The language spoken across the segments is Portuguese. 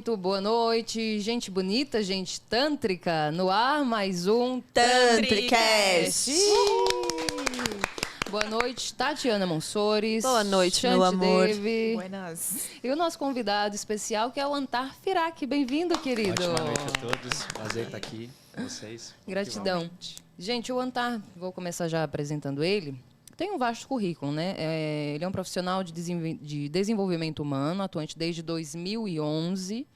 muito boa noite, gente bonita, gente tântrica, no ar mais um Tantricast. Boa noite, Tatiana Monsores. Boa noite, Shanti meu amor. Devi. Buenas. E o nosso convidado especial, que é o Antar Firak. Bem-vindo, querido. Ótima noite a todos. Prazer estar aqui com vocês. Gratidão. Gente, o Antar, vou começar já apresentando ele. Tem um vasto currículo, né? Ele é um profissional de desenvolvimento humano, atuante desde 2011,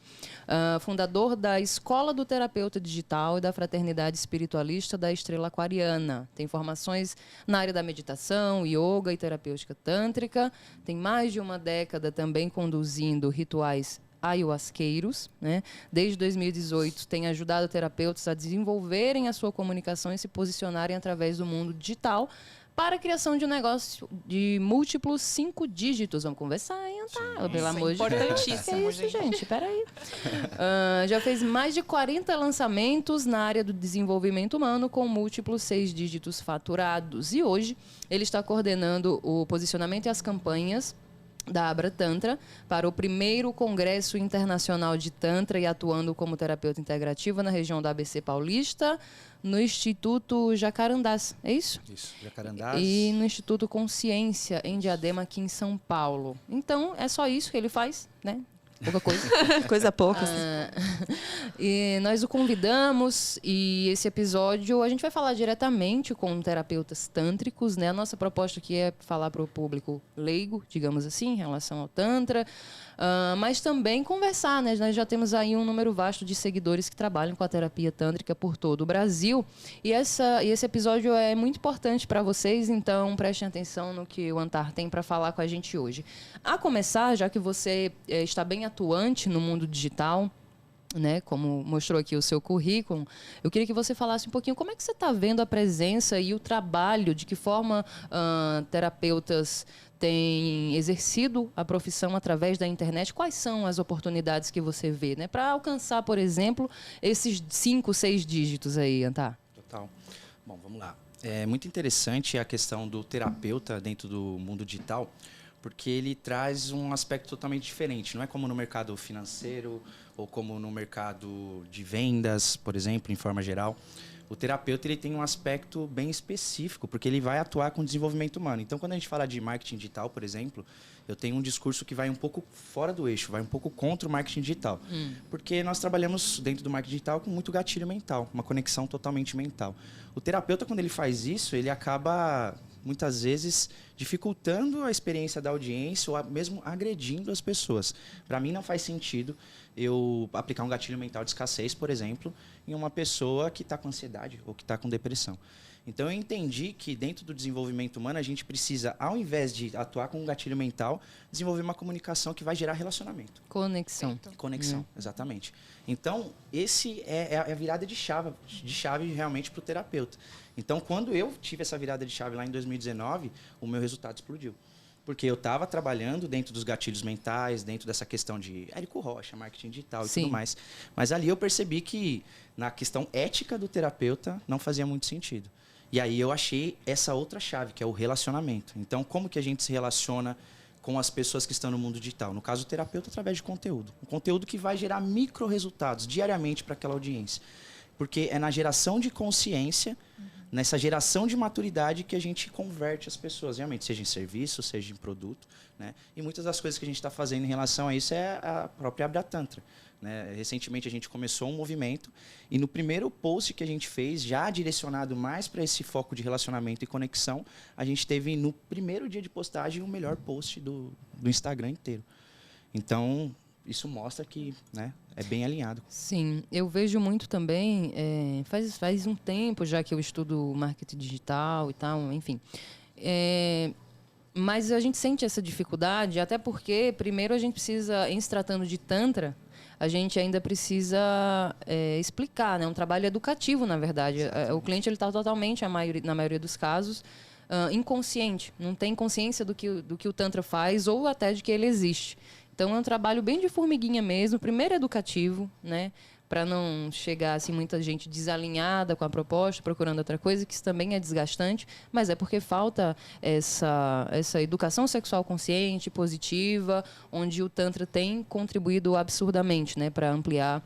fundador da Escola do Terapeuta Digital e da Fraternidade Espiritualista da Estrela Aquariana. Tem formações na área da meditação, yoga e terapêutica tântrica. Tem mais de uma década também conduzindo rituais ayahuasqueiros, né? Desde 2018 tem ajudado terapeutas a desenvolverem a sua comunicação e se posicionarem através do mundo digital para a criação de um negócio de múltiplos 5 dígitos. Vamos conversar, hein, Antar? Pelo amor de Deus. Importantíssimo, Que isso, gente? Peraí. Já fez mais de 40 lançamentos na área do desenvolvimento humano com múltiplos 6 dígitos faturados. E hoje ele está coordenando o posicionamento e as campanhas da Abra Tantra para o primeiro Congresso Internacional de Tantra e atuando como terapeuta integrativa na região da ABC Paulista, no Instituto Jacarandás, é isso? Isso, Jacarandás. E no Instituto Consciência, em Diadema, aqui em São Paulo. Então, é só isso que ele faz, né? Pouca coisa. Coisa pouca. E nós o convidamos e esse episódio a gente vai falar diretamente com terapeutas tântricos, né? A nossa proposta aqui é falar para o público leigo, digamos assim, em relação ao Tantra, mas também conversar, né? Nós já temos aí um número vasto de seguidores que trabalham com a terapia tântrica por todo o Brasil e esse episódio é muito importante para vocês, então prestem atenção no que o Antar tem para falar com a gente hoje. A começar, já que você está bem atuante no mundo digital, né, como mostrou aqui o seu currículo, eu queria que você falasse um pouquinho como é que você está vendo a presença e o trabalho, de que forma terapeutas têm exercido a profissão através da internet. Quais são as oportunidades que você vê, né, para alcançar, por exemplo, esses 5, 6 dígitos aí, Antar? Total. Bom, vamos lá. É muito interessante a questão do terapeuta dentro do mundo digital, porque ele traz um aspecto totalmente diferente. Não é como no mercado financeiro ou como no mercado de vendas, por exemplo, em forma geral. O terapeuta ele tem um aspecto bem específico, porque ele vai atuar com desenvolvimento humano. Então, quando a gente fala de marketing digital, por exemplo, eu tenho um discurso que vai um pouco fora do eixo, vai um pouco contra o marketing digital. Porque nós trabalhamos dentro do marketing digital com muito gatilho mental, uma conexão totalmente mental. O terapeuta, quando ele faz isso, ele acaba muitas vezes dificultando a experiência da audiência ou mesmo agredindo as pessoas. Para mim não faz sentido eu aplicar um gatilho mental de escassez, por exemplo, em uma pessoa que está com ansiedade ou que está com depressão. Então eu entendi que dentro do desenvolvimento humano a gente precisa, ao invés de atuar com um gatilho mental, desenvolver uma comunicação que vai gerar relacionamento. Conexão. Conexão, exatamente. Então, esse é a virada de chave realmente para o terapeuta. Então, quando eu tive essa virada de chave lá em 2019, o meu resultado explodiu. Porque eu estava trabalhando dentro dos gatilhos mentais, dentro dessa questão de Érico Rocha, marketing digital e tudo mais. Mas ali eu percebi que, na questão ética do terapeuta, não fazia muito sentido. E aí eu achei essa outra chave, que é o relacionamento. Então, como que a gente se relaciona com as pessoas que estão no mundo digital? No caso, o terapeuta, através de conteúdo. Um conteúdo que vai gerar micro-resultados diariamente para aquela audiência. Porque é na geração de consciência, nessa geração de maturidade que a gente converte as pessoas, realmente, seja em serviço, seja em produto, né? E muitas das coisas que a gente está fazendo em relação a isso é a própria Abra Tantra, né? Recentemente a gente começou um movimento e no primeiro post que a gente fez, já direcionado mais para esse foco de relacionamento e conexão, a gente teve no primeiro dia de postagem o melhor post do Instagram inteiro. Então, isso mostra que, né, é bem alinhado. Sim, eu vejo muito também, faz um tempo já que eu estudo marketing digital e tal, enfim. Mas a gente sente essa dificuldade, até porque, primeiro, a gente precisa, em se tratando de Tantra, a gente ainda precisa explicar, né? Um trabalho educativo, na verdade. O cliente está totalmente, na maioria dos casos, inconsciente. Não tem consciência do que o Tantra faz ou até de que ele existe. Então, é um trabalho bem de formiguinha mesmo. Primeiro, educativo, né? para não chegar assim muita gente desalinhada com a proposta, procurando outra coisa, que isso também é desgastante, mas é porque falta essa educação sexual consciente, positiva, onde o Tantra tem contribuído absurdamente, né, para ampliar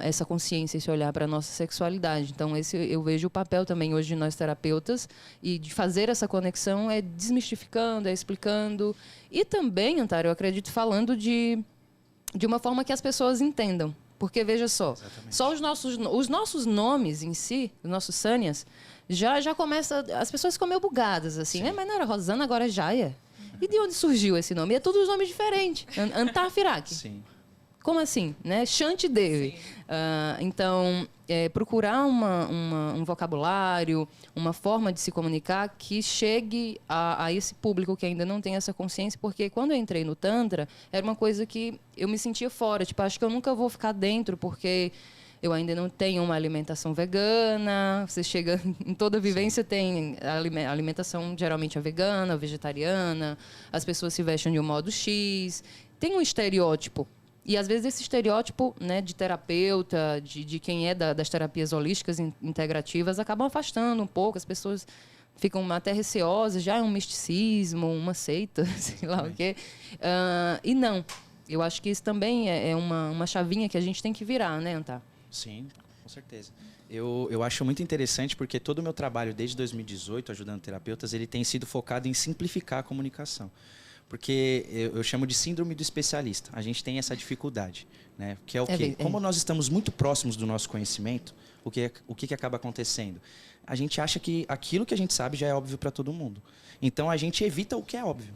essa consciência, esse olhar para a nossa sexualidade. Então, eu vejo o papel também hoje de nós terapeutas e de fazer essa conexão é desmistificando, é explicando. E também, Antara, eu acredito, falando de uma forma que as pessoas entendam. Porque, veja só, Exatamente. só os nossos nomes em si, os nossos Sânias, já começa... As pessoas ficam meio bugadas, assim. Mas não era Rosana, agora é Jaya. E de onde surgiu esse nome? E é todos os nomes diferentes. Antarfiraki. Sim. Como assim? Né? Shanti Devi. Então, procurar um vocabulário, uma forma de se comunicar que chegue a esse público que ainda não tem essa consciência, porque quando eu entrei no Tantra, era uma coisa que eu me sentia fora. Tipo, acho que eu nunca vou ficar dentro, porque eu ainda não tenho uma alimentação vegana. Você chega em toda vivência, tem a alimentação geralmente é vegana, vegetariana, as pessoas se vestem de um modo X. Tem um estereótipo. E, às vezes, esse estereótipo, né, de terapeuta, de quem é das terapias holísticas integrativas, acabam afastando um pouco. As pessoas ficam até receosas, já é um misticismo, uma seita, sei lá o quê. E não. Eu acho que isso também é uma chavinha que a gente tem que virar, né, Antar? Sim, com certeza. Eu acho muito interessante porque todo o meu trabalho, desde 2018, ajudando terapeutas, ele tem sido focado em simplificar a comunicação. Porque eu chamo de síndrome do especialista. A gente tem essa dificuldade, né? Que é o quê? Como nós estamos muito próximos do nosso conhecimento, o que acaba acontecendo? A gente acha que aquilo que a gente sabe já é óbvio para todo mundo. Então, a gente evita o que é óbvio.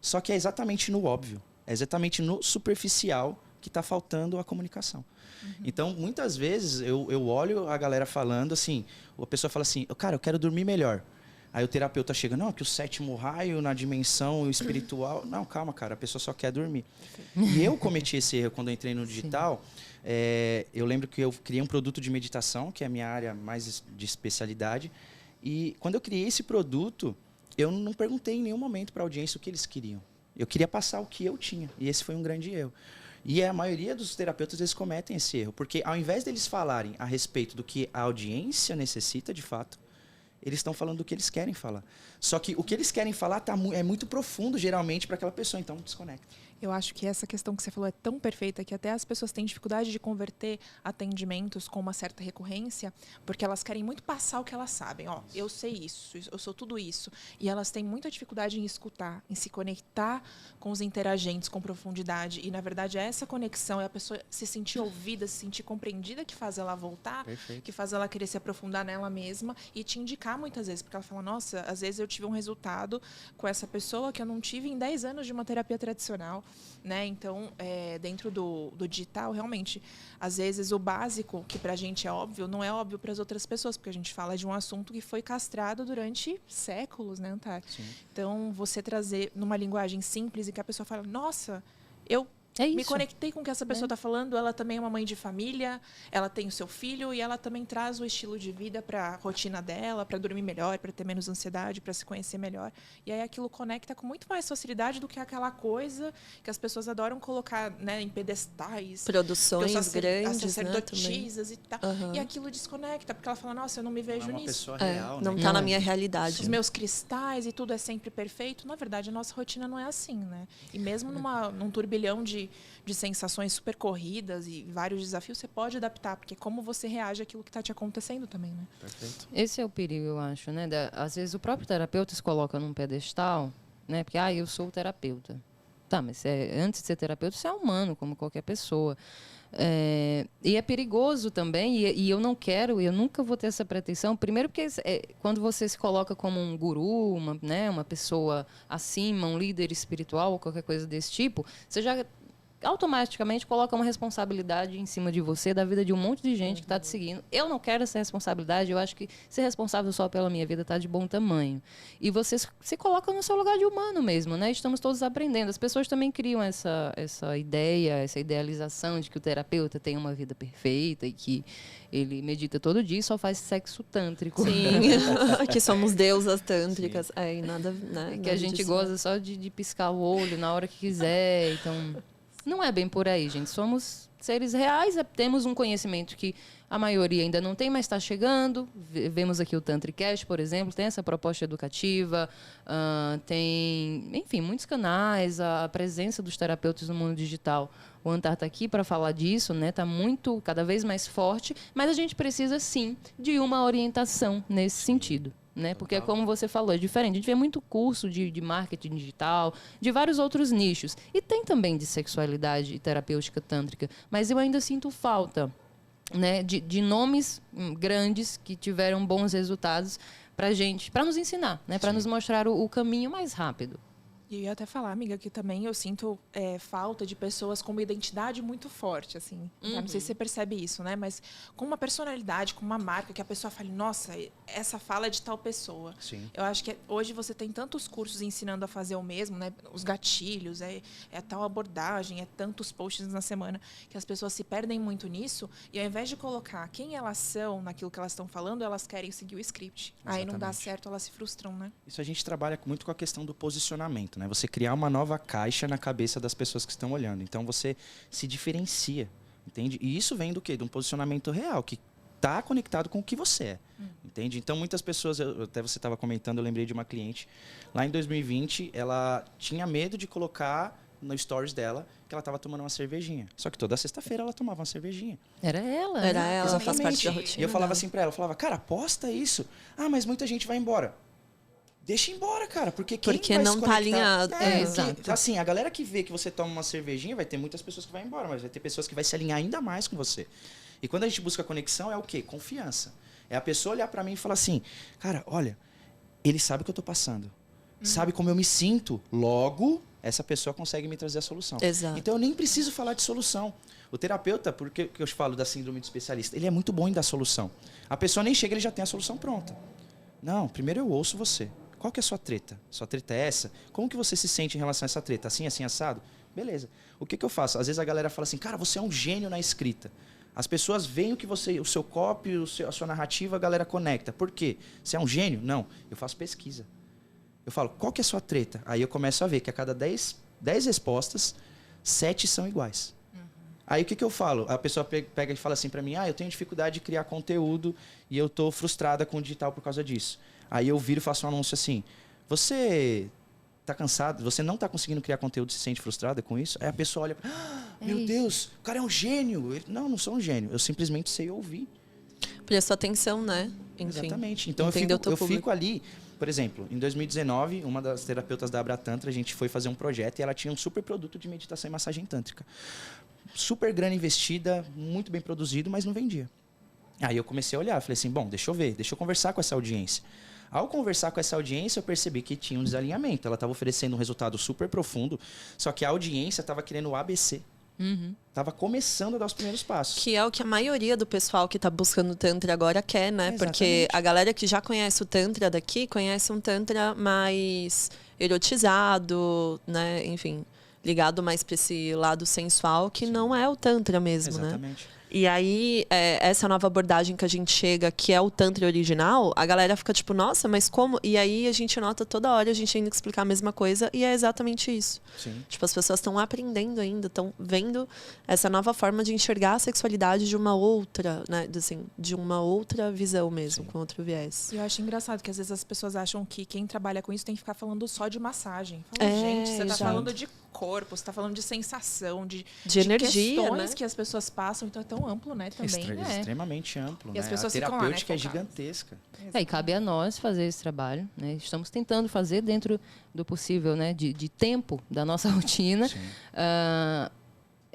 Só que é exatamente no óbvio, é exatamente no superficial que está faltando a comunicação. Então, muitas vezes, eu olho a galera falando assim, a pessoa fala assim, cara, eu quero dormir melhor. Aí o terapeuta chega, não, que o 7º raio na dimensão espiritual... Não, calma, cara, a pessoa só quer dormir. E eu cometi esse erro quando eu entrei no digital. Eu lembro que eu criei um produto de meditação, que é a minha área mais de especialidade. E quando eu criei esse produto, eu não perguntei em nenhum momento para a audiência o que eles queriam. Eu queria passar o que eu tinha. E esse foi um grande erro. E a maioria dos terapeutas, eles cometem esse erro. Porque ao invés deles falarem a respeito do que a audiência necessita, de fato, eles estão falando do que eles querem falar. Só que o que eles querem falar é muito profundo, geralmente, para aquela pessoa. Então, desconecta. Eu acho que essa questão que você falou é tão perfeita que até as pessoas têm dificuldade de converter atendimentos com uma certa recorrência, porque elas querem muito passar o que elas sabem. Ó, eu sei isso, eu sou tudo isso. E elas têm muita dificuldade em escutar, em se conectar com os interagentes com profundidade. E, na verdade, é essa conexão, é a pessoa se sentir ouvida, se sentir compreendida que faz ela voltar, Perfeito. que faz ela querer se aprofundar nela mesma e te indicar muitas vezes. Porque ela fala, nossa, às vezes eu tive um resultado com essa pessoa que eu não tive em 10 anos de uma terapia tradicional. Né? Então, dentro do digital, realmente, às vezes o básico, que para a gente é óbvio, não é óbvio para as outras pessoas, porque a gente fala de um assunto que foi castrado durante séculos, né, Antar? Sim. Então, você trazer numa linguagem simples e que a pessoa fala, nossa, eu me conectei com o que essa pessoa está falando, ela também é uma mãe de família, ela tem o seu filho e ela também traz o estilo de vida para a rotina dela, para dormir melhor, para ter menos ansiedade, para se conhecer melhor. E aí aquilo conecta com muito mais facilidade do que aquela coisa que as pessoas adoram colocar, né, em pedestais. Produções grandes, as sacerdotisas, né, e tal. E aquilo desconecta, porque ela fala, nossa, eu não me vejo Não é uma nisso. pessoa real, Não né? está na minha realidade. Os meus cristais e tudo é sempre perfeito. Na verdade, a nossa rotina não é assim, né? E mesmo num turbilhão de sensações super corridas e vários desafios, você pode adaptar, porque é como você reage àquilo que está te acontecendo também, né? Perfeito. Esse é o perigo, eu acho, né? Às vezes o próprio terapeuta se coloca num pedestal, né? Porque, eu sou o terapeuta. Tá, mas antes de ser terapeuta, você é humano, como qualquer pessoa. E é perigoso também, e eu não quero, eu nunca vou ter essa pretensão. Primeiro porque quando você se coloca como um guru, uma pessoa acima, um líder espiritual, ou qualquer coisa desse tipo, você já automaticamente coloca uma responsabilidade em cima de você, da vida de um monte de gente que está te seguindo. Eu não quero essa responsabilidade, eu acho que ser responsável só pela minha vida está de bom tamanho. E você se coloca no seu lugar de humano mesmo, né? Estamos todos aprendendo. As pessoas também criam essa ideia, essa idealização de que o terapeuta tem uma vida perfeita e que ele medita todo dia e só faz sexo tântrico. Sim, que somos deusas tântricas. E nada, né? Que a gente goza só de piscar o olho na hora que quiser, então... Não é bem por aí, gente. Somos seres reais, temos um conhecimento que a maioria ainda não tem, mas está chegando. Vemos aqui o Tantricast, por exemplo, tem essa proposta educativa, tem, enfim, muitos canais, a presença dos terapeutas no mundo digital. O Antar está aqui para falar disso, né? Está cada vez mais forte, mas a gente precisa, sim, de uma orientação nesse sentido. Né? Porque, como você falou, é diferente. A gente vê muito curso de marketing digital, de vários outros nichos. E tem também de sexualidade e terapêutica tântrica. Mas eu ainda sinto falta, né, de nomes grandes que tiveram bons resultados para gente, para nos ensinar, né, para nos mostrar o caminho mais rápido. E eu ia até falar, amiga, que também eu sinto falta de pessoas com uma identidade muito forte, assim. Não sei se você percebe isso, né? Mas com uma personalidade, com uma marca, que a pessoa fale, nossa, essa fala é de tal pessoa. Sim. Eu acho que hoje você tem tantos cursos ensinando a fazer o mesmo, né? Os gatilhos, é tal abordagem, é tantos posts na semana, que as pessoas se perdem muito nisso. E ao invés de colocar quem elas são naquilo que elas estão falando, elas querem seguir o script. Exatamente. Aí não dá certo, elas se frustram, né? Isso a gente trabalha muito com a questão do posicionamento, né? Você criar uma nova caixa na cabeça das pessoas que estão olhando. Então, você se diferencia, entende? E isso vem do quê? De um posicionamento real, que está conectado com o que você é, entende? Então, muitas pessoas, até você estava comentando, eu lembrei de uma cliente, lá em 2020, ela tinha medo de colocar no stories dela que ela estava tomando uma cervejinha. Só que toda sexta-feira ela tomava uma cervejinha. Era ela. Era ela, exatamente. faz parte da rotina. E eu falava assim pra ela, eu falava, cara, posta isso. Ah, mas muita gente vai embora. Deixa embora, cara, porque vai não tá alinhado. Exato. Assim, a galera que vê que você toma uma cervejinha, vai ter muitas pessoas que vão embora, mas vai ter pessoas que vai se alinhar ainda mais com você. E quando a gente busca conexão, é o quê? Confiança. É a pessoa olhar pra mim e falar assim, cara, olha, ele sabe o que eu tô passando. Sabe como eu me sinto. Logo, essa pessoa consegue me trazer a solução. Exato. Então, eu nem preciso falar de solução. O terapeuta, porque eu falo da síndrome do especialista, ele é muito bom em dar solução. A pessoa nem chega, ele já tem a solução pronta. Não, primeiro eu ouço você. Qual que é a sua treta? Sua treta é essa? Como que você se sente em relação a essa treta? Assim, assim, assado? Beleza. O que eu faço? Às vezes a galera fala assim, cara, você é um gênio na escrita. As pessoas veem o seu copy, a sua narrativa, a galera conecta. Por quê? Você é um gênio? Não. Eu faço pesquisa. Eu falo, qual que é a sua treta? Aí eu começo a ver que a cada 10 respostas, 7 são iguais. Aí o que eu falo? A pessoa pega e fala assim pra mim, eu tenho dificuldade de criar conteúdo e eu tô frustrada com o digital por causa disso. Aí eu viro e faço um anúncio assim, você tá cansado? Você não tá conseguindo criar conteúdo e se sente frustrada com isso? Aí a pessoa olha, meu Deus, o cara é um gênio. Não sou um gênio, eu simplesmente sei ouvir. Prestou atenção, né? Enfim, exatamente. Então eu fico ali, por exemplo, em 2019, uma das terapeutas da Abra Tantra, a gente foi fazer um projeto e ela tinha um super produto de meditação e massagem tântrica. Super grana investida, muito bem produzido, mas não vendia. Aí eu comecei a olhar, falei assim, bom, deixa eu ver, deixa eu conversar com essa audiência. Ao conversar com essa audiência, eu percebi que tinha um desalinhamento. Ela estava oferecendo um resultado super profundo, só que a audiência estava querendo o ABC. Estava começando a dar os primeiros passos. Que é o que a maioria do pessoal que está buscando o Tantra agora quer, né? Exatamente. Porque a galera que já conhece o Tantra daqui, conhece um Tantra mais erotizado, né? Enfim, ligado mais para esse lado sensual, que não é o Tantra mesmo, exatamente. Né? E aí, essa nova abordagem que a gente chega, que é o Tantra original, a galera fica tipo, nossa, mas como? E aí a gente nota toda hora a gente ainda explicar a mesma coisa e é exatamente isso. Sim. Tipo, as pessoas estão aprendendo ainda, estão vendo essa nova forma de enxergar a sexualidade de uma outra, né? Assim, de uma outra visão mesmo, com outro viés. E eu acho engraçado que às vezes as pessoas acham que quem trabalha com isso tem que ficar falando só de massagem. Fala, gente, você tá falando de corpo, você tá falando de sensação, de energia, questões, né? Que as pessoas passam, então é tão amplo, né, também. Extremamente amplo, e né? as pessoas a terapêutica ficam lá, né, é gigantesca. E cabe a nós fazer esse trabalho, né? Estamos tentando fazer dentro do possível, né? De tempo da nossa rotina.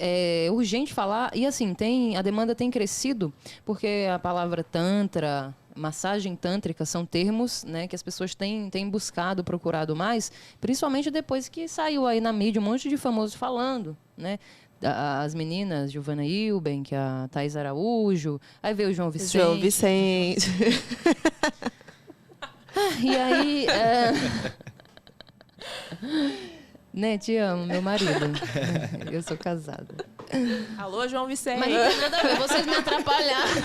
É urgente falar, e assim, a demanda tem crescido, porque a palavra tantra, massagem tântrica são termos, né, que as pessoas têm buscado, procurado mais, principalmente depois que saiu aí na mídia um monte de famosos falando, né? As meninas, Giovanna Ilben, que é a Thaís Araújo, aí veio o João Vicente. João Vicente. E aí... Né, te amo, meu marido. Eu sou casada. Alô, João Vicente. Mas não tem nada a ver, vocês me atrapalharam.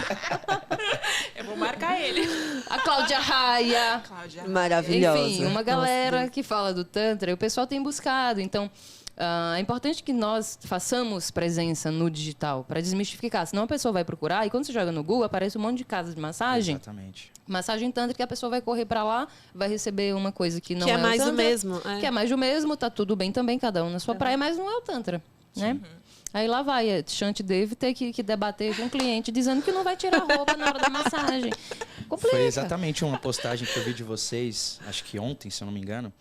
Eu vou marcar ele. A Cláudia Raia. Maravilhosa. Enfim, uma galera que fala do Tantra, e o pessoal tem buscado. Então, É importante que nós façamos presença no digital para desmistificar. Senão a pessoa vai procurar e quando você joga no Google, aparece um monte de casas de massagem. Exatamente. Massagem tântrica, a pessoa vai correr para lá, vai receber uma coisa que não é mais o Tantra, o mesmo. que é mais o mesmo, tá tudo bem também, cada um na sua praia, mas não é o Tantra, né? Aí lá vai, Shanti Devi ter que debater com o cliente, dizendo que não vai tirar a roupa na hora da massagem. Complica. Foi exatamente uma postagem que eu vi de vocês, acho que ontem, se eu não me engano,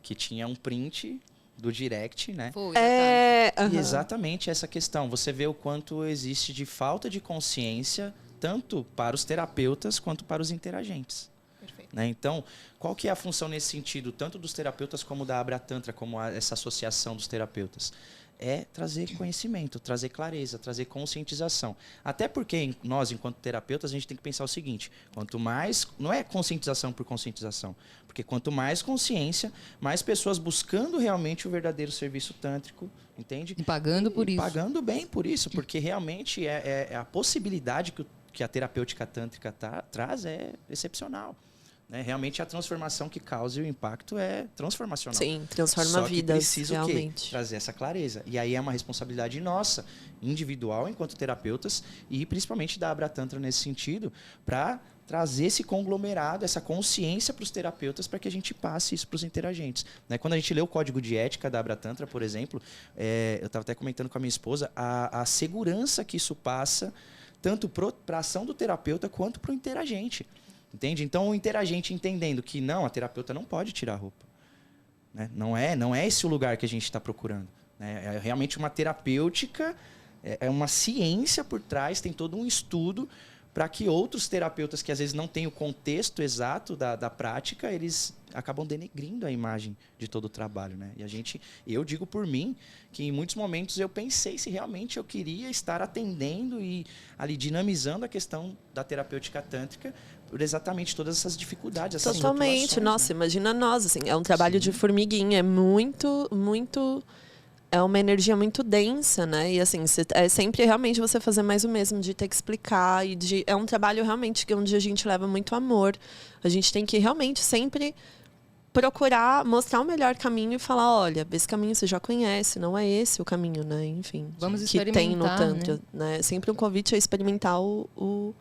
que tinha um print do direct, né? Foi, E exatamente essa questão. Você vê o quanto existe de falta de consciência, tanto para os terapeutas quanto para os interagentes. Perfeito. Né? Então, qual que é a função nesse sentido, tanto dos terapeutas como da Abra Tantra, como essa associação dos terapeutas? É trazer conhecimento, trazer clareza, trazer conscientização. Até porque nós, enquanto terapeutas, a gente tem que pensar o seguinte, quanto mais... Não é conscientização por conscientização, porque quanto mais consciência, mais pessoas buscando realmente o verdadeiro serviço tântrico, entende? E pagando por isso. Pagando bem por isso, porque realmente é a possibilidade que a terapêutica tântrica traz é excepcional. Né? Realmente a transformação que causa e o impacto é transformacional. Sim, transforma Só que vidas, precisa realmente. o quê? Trazer essa clareza. E aí é uma responsabilidade nossa, individual, enquanto terapeutas, e principalmente da Abra Tantra nesse sentido, para trazer esse conglomerado, essa consciência para os terapeutas, para que a gente passe isso para os interagentes. Né? Quando a gente lê o código de ética da Abra Tantra, por exemplo, eu estava até comentando com a minha esposa, a segurança que isso passa, tanto para a ação do terapeuta quanto para o interagente. Entende? Então, o interagente entendendo que não, a terapeuta não pode tirar a roupa. Né? Não é esse o lugar que a gente está procurando. Né? É realmente uma terapêutica, é uma ciência por trás, tem todo um estudo para que outros terapeutas que às vezes não têm o contexto exato da prática, eles acabam denegrindo a imagem de todo o trabalho. Né? E eu digo por mim que em muitos momentos eu pensei se realmente eu queria estar atendendo e ali dinamizando a questão da terapêutica tântrica por exatamente todas essas dificuldades, essas Totalmente. Nossa, né? Imagina nós, assim, é um trabalho de formiguinha, é muito, muito... É uma energia muito densa, né? E assim, é sempre realmente você fazer mais o mesmo, de ter que explicar. É um trabalho realmente onde a gente leva muito amor. A gente tem que realmente sempre procurar mostrar o melhor caminho e falar, olha, esse caminho você já conhece, não é esse o caminho, né? Enfim, vamos que tem no Tantra. Né? Sempre um convite a experimentar o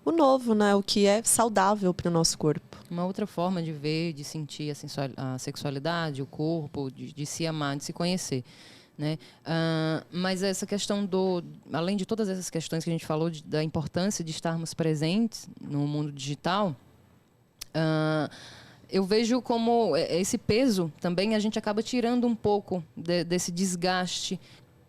novo, né? O que é saudável para o nosso corpo. Uma outra forma de ver, de sentir a sexualidade, o corpo, de se amar, de se conhecer. Né? Mas essa questão além de todas essas questões que a gente falou da importância de estarmos presentes no mundo digital, eu vejo como esse peso também a gente acaba tirando um pouco desse desgaste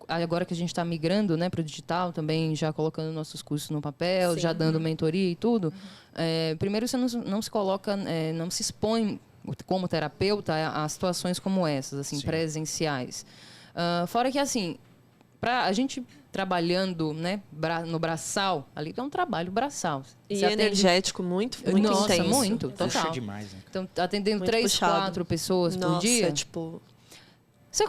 agora que a gente está migrando, né, para o digital também, já colocando nossos cursos no papel, sim, já dando mentoria e tudo. Primeiro você não se coloca, não se expõe como terapeuta a situações como essas, assim, sim, presenciais. Fora que, assim, a gente trabalhando, né, no braçal, ali é um trabalho braçal. E energético muito Nossa, intenso. muito, total. Puxa demais, né? Então, atendendo muito 3, puxado. 4 pessoas Nossa, por dia. Tipo... Você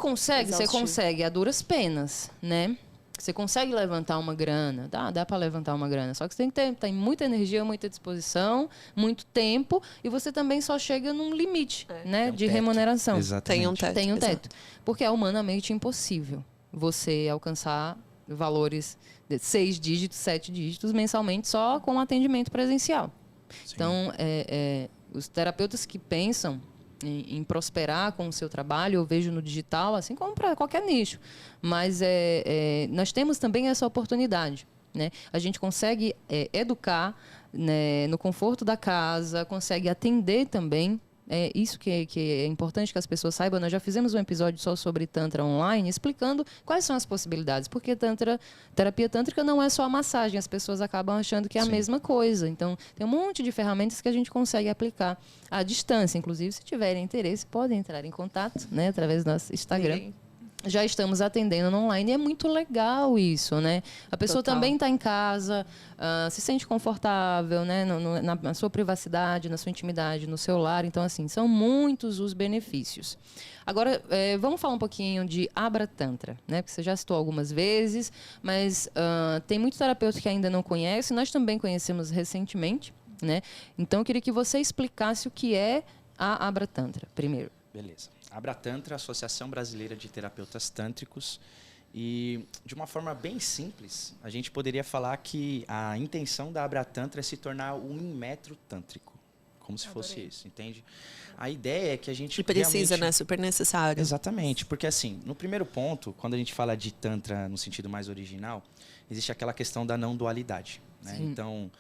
consegue a duras penas, né? Você consegue levantar uma grana, dá para levantar uma grana. Só que você tem que ter muita energia, muita disposição, muito tempo, e você também só chega num limite, né, de remuneração. Exatamente. Tem um teto. Porque é humanamente impossível você alcançar valores de 6 dígitos, 7 dígitos mensalmente só com atendimento presencial. Sim. Então, os terapeutas que pensam em prosperar com o seu trabalho, eu vejo no digital, assim como para qualquer nicho. Mas nós temos também essa oportunidade. Né? A gente consegue educar, né, no conforto da casa, consegue atender também. Isso que é importante que as pessoas saibam. Nós já fizemos um episódio só sobre Tantra online, explicando quais são as possibilidades. Porque terapia tântrica não é só a massagem. As pessoas acabam achando que é a Sim. mesma coisa. Então, tem um monte de ferramentas que a gente consegue aplicar à distância. Inclusive, se tiverem interesse, podem entrar em contato, né, através do nosso Instagram. Sim. Já estamos atendendo no online e é muito legal isso, né? A pessoa Total. Também está em casa, se sente confortável, né? Na sua privacidade, na sua intimidade, no seu lar. Então, assim, são muitos os benefícios. Agora, vamos falar um pouquinho de Abra Tantra, né? Porque você já citou algumas vezes, mas tem muitos terapeutas que ainda não conhecem. Nós também conhecemos recentemente, né? Então, eu queria que você explicasse o que é a Abra Tantra, primeiro. Beleza. Abratantra, Associação Brasileira de Terapeutas Tântricos. E, de uma forma bem simples, a gente poderia falar que a intenção da Abratantra é se tornar um metro tântrico. Como se fosse isso, entende? A ideia é que a gente... Que precisa, né? Super necessário. Exatamente. Porque, assim, no primeiro ponto, quando a gente fala de Tantra no sentido mais original, existe aquela questão da não dualidade. Né? Então,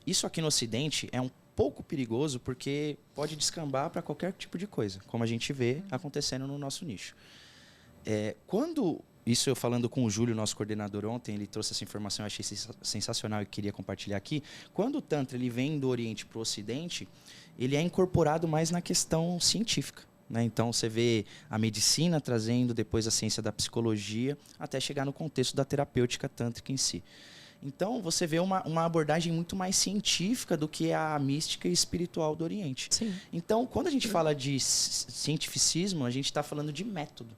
isso aqui no Ocidente é um pouco perigoso porque pode descambar para qualquer tipo de coisa, como a gente vê acontecendo no nosso nicho. Isso eu falando com o Júlio, nosso coordenador ontem, ele trouxe essa informação, eu achei sensacional e queria compartilhar aqui. Quando o Tantra ele vem do Oriente para o Ocidente, ele é incorporado mais na questão científica. Né? Então, você vê a medicina trazendo depois a ciência da psicologia, até chegar no contexto da terapêutica tântrica em si. Então, você vê uma abordagem muito mais científica do que a mística e espiritual do Oriente. Sim. Então, quando a gente fala de cientificismo, a gente está falando de método.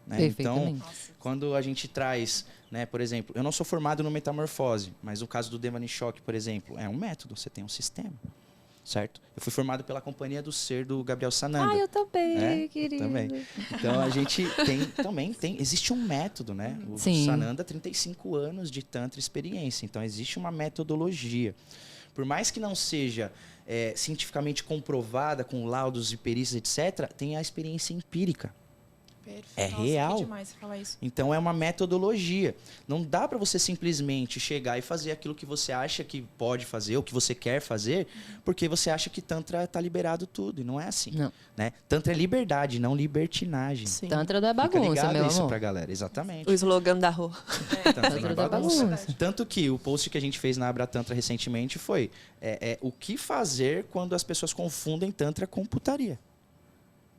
Né? Então, quando a gente traz, né, por exemplo, eu não sou formado no Metamorfose, mas o caso do Devani-Choque, por exemplo, é um método, você tem um sistema, certo? Eu fui formado pela Companhia do Ser do Gabriel Sananda. Eu também, querido. Também. Então, a gente existe um método, né? O Sananda, 35 anos de Tantra experiência, então existe uma metodologia. Por mais que não seja cientificamente comprovada, com laudos e perícias, etc., tem a experiência empírica. É real. Que demais você falar isso. Então é uma metodologia. Não dá para você simplesmente chegar e fazer aquilo que você acha que pode fazer ou que você quer fazer, porque você acha que Tantra está liberado tudo. E não é assim. Não. Né? Tantra é liberdade, não libertinagem. Sim. Tantra não é bagunça, meu isso amor. pra galera, exatamente. O slogan da rua. Tantra não é bagunça. Tanto que o post que a gente fez na Abratantra recentemente foi o que fazer quando as pessoas confundem Tantra com putaria.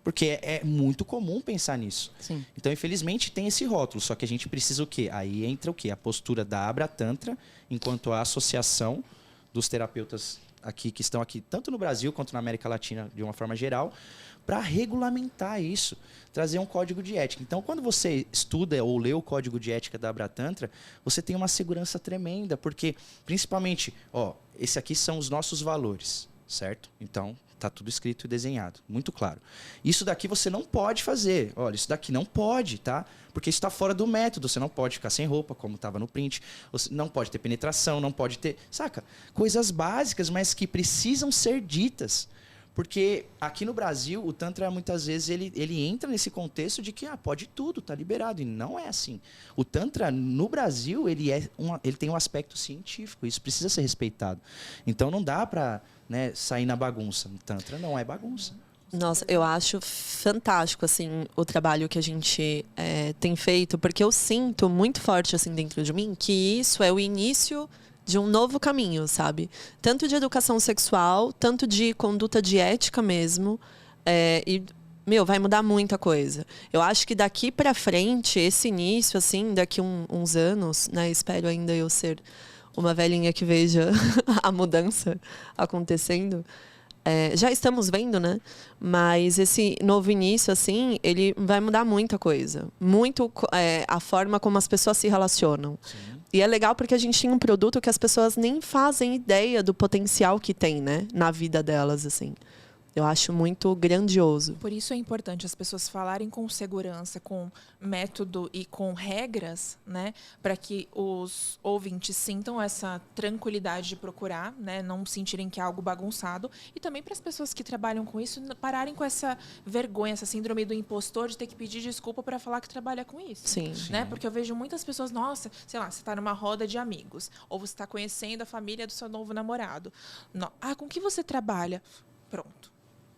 Porque é muito comum pensar nisso. Sim. Então, infelizmente, tem esse rótulo. Só que a gente precisa o quê? Aí entra o quê? A postura da Abratantra, enquanto a associação dos terapeutas aqui que estão aqui, tanto no Brasil quanto na América Latina, de uma forma geral, para regulamentar isso, trazer um código de ética. Então, quando você estuda ou lê o código de ética da Abratantra, você tem uma segurança tremenda, porque, principalmente, esse aqui são os nossos valores, certo? Então, está tudo escrito e desenhado, muito claro. Isso daqui você não pode fazer. Olha, isso daqui não pode, tá? Porque isso está fora do método. Você não pode ficar sem roupa, como estava no print. Você não pode ter penetração, não pode ter... Saca? Coisas básicas, mas que precisam ser ditas. Porque aqui no Brasil, o Tantra, muitas vezes, ele entra nesse contexto de que pode tudo, tá liberado. E não é assim. O Tantra, no Brasil, ele tem um aspecto científico. Isso precisa ser respeitado. Então, não dá para... né, sair na bagunça. O Tantra não é bagunça. Nossa, eu acho fantástico, assim, o trabalho que a gente tem feito, porque eu sinto muito forte, assim, dentro de mim, que isso é o início de um novo caminho, sabe? Tanto de educação sexual, tanto de conduta de ética mesmo. Vai mudar muita coisa. Eu acho que daqui pra frente, esse início, assim, daqui uns anos, né, espero ainda eu ser uma velhinha que veja a mudança acontecendo. Já estamos vendo, né? Mas esse novo início, assim, ele vai mudar muita coisa. Muito a forma como as pessoas se relacionam. Sim. E é legal porque a gente tem um produto que as pessoas nem fazem ideia do potencial que tem, né? Na vida delas, assim. Eu acho muito grandioso. Por isso é importante as pessoas falarem com segurança, com método e com regras, né, para que os ouvintes sintam essa tranquilidade de procurar, né, não sentirem que é algo bagunçado, e também para as pessoas que trabalham com isso pararem com essa vergonha, essa síndrome do impostor de ter que pedir desculpa para falar que trabalha com isso. Sim. Né? Porque eu vejo muitas pessoas, nossa, sei lá, você está numa roda de amigos, ou você está conhecendo a família do seu novo namorado. Com que você trabalha? Pronto.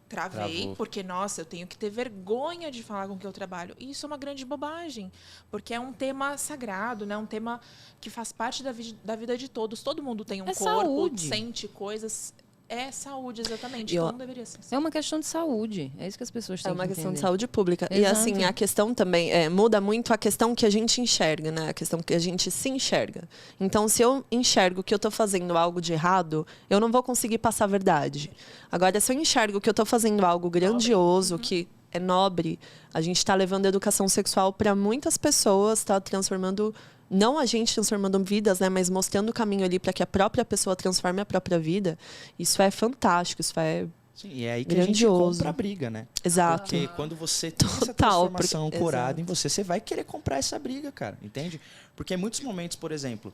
Travei, porque, nossa, eu tenho que ter vergonha de falar com que eu trabalho. E isso é uma grande bobagem, porque é um tema sagrado, né? Um tema que faz parte da vida de todos. Todo mundo tem um corpo, saúde. Sente coisas. É saúde, exatamente. Então, deveria ser assim. É uma questão de saúde. É isso que as pessoas têm que entender. É uma questão de saúde pública. Exato. E, assim, a questão também muda muito a questão que a gente enxerga, né? A questão que a gente se enxerga. Então, se eu enxergo que eu estou fazendo algo de errado, eu não vou conseguir passar a verdade. Agora, se eu enxergo que eu estou fazendo algo grandioso, que é nobre, a gente está levando a educação sexual para muitas pessoas, está transformando... Não a gente transformando vidas, né, mas mostrando o caminho ali para que a própria pessoa transforme a própria vida. Isso é fantástico, isso é Sim, e é aí que a gente compra a briga, né? Exato. Porque quando você tem essa transformação ancorada em você vai querer comprar essa briga, cara, entende? Porque em muitos momentos, por exemplo,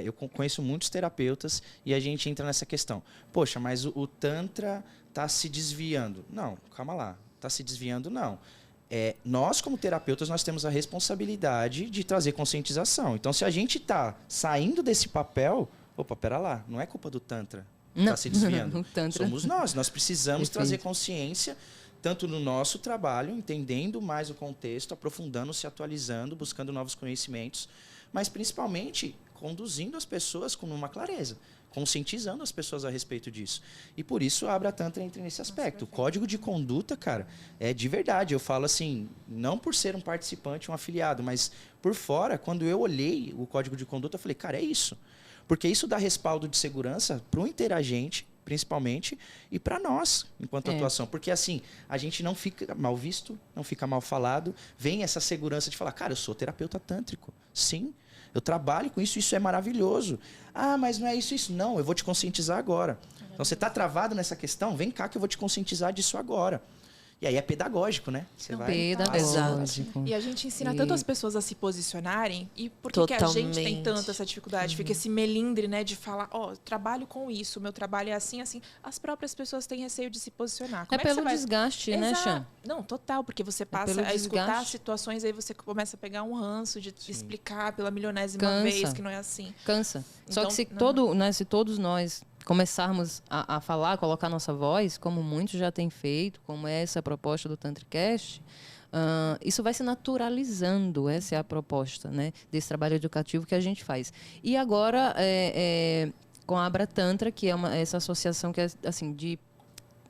eu conheço muitos terapeutas e a gente entra nessa questão. Poxa, mas o Tantra tá se desviando. Não, calma lá. Tá se desviando, não. Nós, como terapeutas, nós temos a responsabilidade de trazer conscientização. Então, se a gente tá saindo desse papel, opa, pera lá, não é culpa do Tantra. Está se desviando. Somos nós precisamos trazer consciência, tanto no nosso trabalho, entendendo mais o contexto, aprofundando, se atualizando, buscando novos conhecimentos, mas principalmente conduzindo as pessoas com uma clareza, conscientizando as pessoas a respeito disso. E por isso a Abra Tantra entra nesse aspecto. O código de conduta, cara, é de verdade. Eu falo assim, não por ser um participante, um afiliado, mas por fora, quando eu olhei o código de conduta, eu falei, cara, é isso. Porque isso dá respaldo de segurança para o interagente, principalmente, e para nós, enquanto atuação. Porque, assim, a gente não fica mal visto, não fica mal falado. Vem essa segurança de falar, cara, eu sou terapeuta tântrico. Sim, eu trabalho com isso, isso é maravilhoso. Ah, mas não é isso. Não, eu vou te conscientizar agora. Então, você está travado nessa questão? Vem cá que eu vou te conscientizar disso agora. E aí é pedagógico, né? Você vai pedagógico. E a gente ensina tanto as pessoas a se posicionarem. E por que a gente tem tanta essa dificuldade? Fica esse melindre, né? De falar, trabalho com isso, meu trabalho é assim, assim. As próprias pessoas têm receio de se posicionar. Como pelo desgaste, né, Chan? Não, total. Porque você passa a escutar situações, aí você começa a pegar um ranço de explicar pela milionésima vez que não é assim. Cansa. Então, só que se todos nós começarmos a falar, colocar nossa voz, como muitos já têm feito, como é essa proposta do TantriCast, isso vai se naturalizando. Essa é a proposta, né, desse trabalho educativo que a gente faz. E agora, com a Abra Tantra, que é essa associação que é assim, de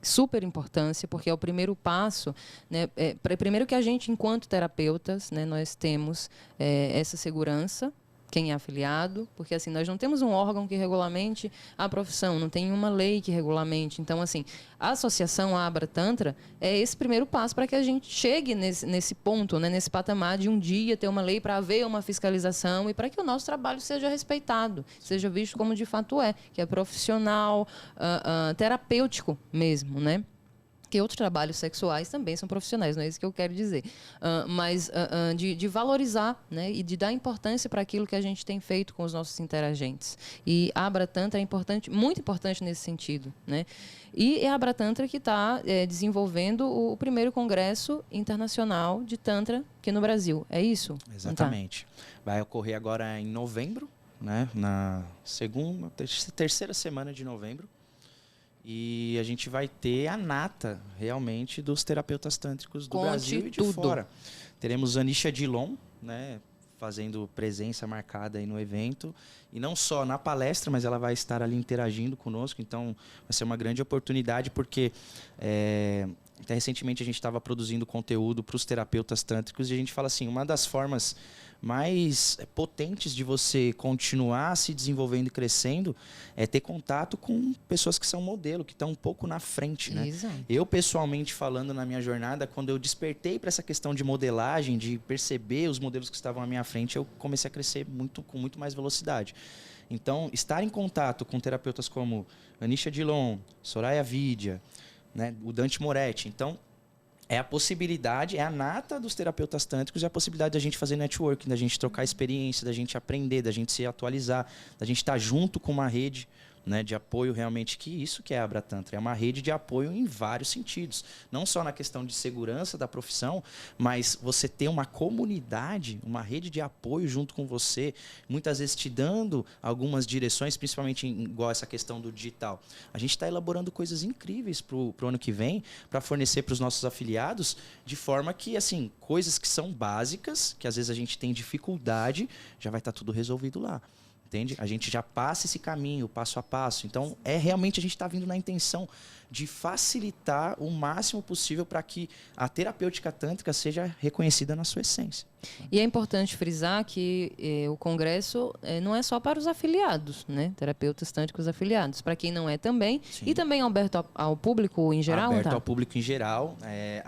super importância, porque é o primeiro passo, né? Primeiro que a gente, enquanto terapeutas, né, nós temos essa segurança, quem é afiliado, porque assim, nós não temos um órgão que regulamente a profissão, não tem uma lei que regulamente. Então, assim, a associação Abra Tantra é esse primeiro passo para que a gente chegue nesse ponto, né, nesse patamar de um dia ter uma lei para haver uma fiscalização e para que o nosso trabalho seja respeitado, seja visto como de fato que é profissional, terapêutico mesmo, né? Que outros trabalhos sexuais também são profissionais, não é isso que eu quero dizer. Mas de valorizar, né, e de dar importância para aquilo que a gente tem feito com os nossos interagentes. E a Abra Tantra é importante, muito importante nesse sentido, né? E é a Abra Tantra que está desenvolvendo o primeiro congresso internacional de Tantra aqui no Brasil. É isso? Exatamente. Vai ocorrer agora em novembro, né, na terceira semana de novembro. E a gente vai ter a nata, realmente, dos terapeutas tântricos do Brasil e de fora. Teremos Anisha Dilon, né, fazendo presença marcada aí no evento. E não só na palestra, mas ela vai estar ali interagindo conosco. Então, vai ser uma grande oportunidade, porque até recentemente a gente estava produzindo conteúdo para os terapeutas tântricos. E a gente fala assim, uma das formas mais potentes de você continuar se desenvolvendo e crescendo é ter contato com pessoas que são modelo, que estão um pouco na frente, né? Exato. Eu, pessoalmente falando na minha jornada, quando eu despertei para essa questão de modelagem, de perceber os modelos que estavam à minha frente, eu comecei a crescer com muito mais velocidade. Então, estar em contato com terapeutas como Anisha Dilon, Soraya Vidya, né, o Dante Moretti, então é a possibilidade, é a nata dos terapeutas tântricos, é a possibilidade da gente fazer networking, da gente trocar experiência, da gente aprender, da gente se atualizar, da gente estar junto com uma rede, né, de apoio realmente, que isso que é a Abra Tantra, é uma rede de apoio em vários sentidos. Não só na questão de segurança da profissão, mas você ter uma comunidade, uma rede de apoio junto com você, muitas vezes te dando algumas direções, principalmente igual essa questão do digital. A gente está elaborando coisas incríveis para o ano que vem, para fornecer para os nossos afiliados, de forma que, assim, coisas que são básicas, que às vezes a gente tem dificuldade, já vai estar tudo resolvido lá. Entende? A gente já passa esse caminho, passo a passo. Então, realmente a gente está vindo na intenção de facilitar o máximo possível para que a terapêutica tântrica seja reconhecida na sua essência. E é importante frisar que o congresso não é só para os afiliados, né? Terapeutas tântricos afiliados. Para quem não é também. Sim. E também aberto ao público em geral? Aberto ao público em geral.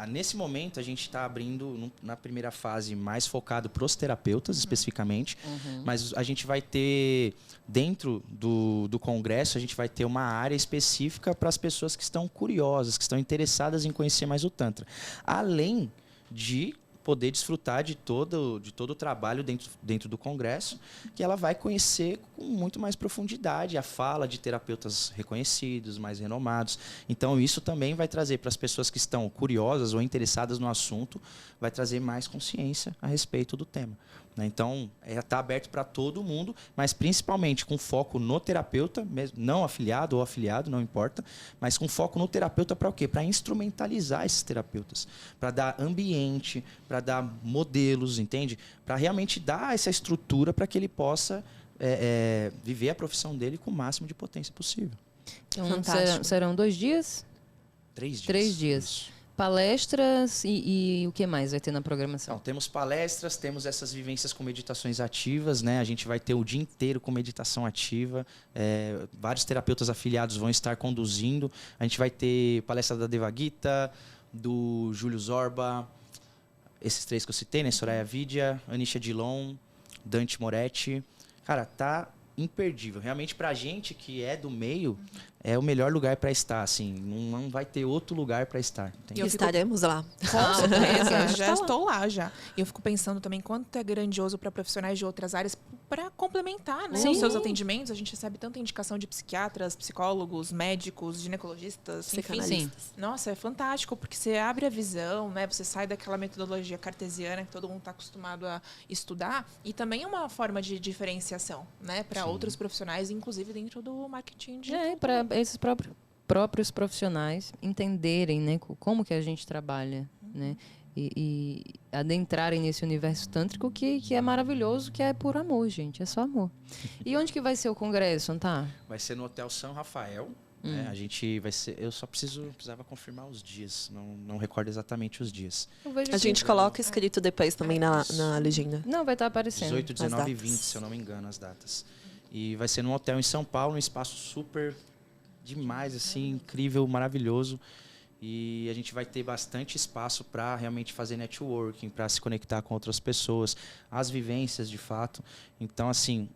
Nesse momento, a gente está abrindo, na primeira fase, mais focado para os terapeutas, especificamente. Uhum. Mas a gente vai ter, dentro do congresso, a gente vai ter uma área específica para as pessoas que estão curiosas, que estão interessadas em conhecer mais o Tantra. Além de poder desfrutar de todo o trabalho dentro do congresso, que ela vai conhecer com muito mais profundidade a fala de terapeutas reconhecidos, mais renomados. Então, isso também vai trazer para as pessoas que estão curiosas ou interessadas no assunto, vai trazer mais consciência a respeito do tema. Então, está aberto para todo mundo, mas principalmente com foco no terapeuta, mesmo, não afiliado ou afiliado, não importa, mas com foco no terapeuta para o quê? Para instrumentalizar esses terapeutas, para dar ambiente, para dar modelos, entende? Para realmente dar essa estrutura para que ele possa viver a profissão dele com o máximo de potência possível. Então, serão 2 dias? 3 dias. 3 dias. Isso. Palestras e o que mais vai ter na programação? Então, temos palestras, temos essas vivências com meditações ativas, né? A gente vai ter o dia inteiro com meditação ativa. Vários terapeutas afiliados vão estar conduzindo. A gente vai ter palestra da Deva Gita, do Júlio Zorba, esses 3 que eu citei, né? Soraya Vidya, Anisha Dillon, Dante Moretti. Cara, tá imperdível. Realmente, pra gente que é do meio, é o melhor lugar para estar, assim. Não vai ter outro lugar para estar. E estaremos lá. Com certeza, já estou lá já. E eu fico pensando também quanto é grandioso para profissionais de outras áreas para complementar, né, os seus atendimentos. A gente recebe tanta indicação de psiquiatras, psicólogos, médicos, ginecologistas, enfim. Nossa, é fantástico, porque você abre a visão, né? Você sai daquela metodologia cartesiana que todo mundo está acostumado a estudar. E também é uma forma de diferenciação, né? Para outros profissionais, inclusive dentro do marketing digital. Para esses próprios profissionais entenderem, né, como que a gente trabalha, né? E adentrarem nesse universo tântrico que é maravilhoso, que é por amor, gente. É só amor. E onde que vai ser o congresso, tá? Vai ser no Hotel São Rafael. A gente vai ser... Eu só precisava confirmar os dias. Não recordo exatamente os dias. A gente coloca escrito depois também na legenda. Não, vai estar aparecendo. 18, 19 e 20, se eu não me engano, as datas. E vai ser num hotel em São Paulo, um espaço super demais, assim, incrível, maravilhoso. E a gente vai ter bastante espaço para realmente fazer networking, para se conectar com outras pessoas, as vivências de fato. Então, assim,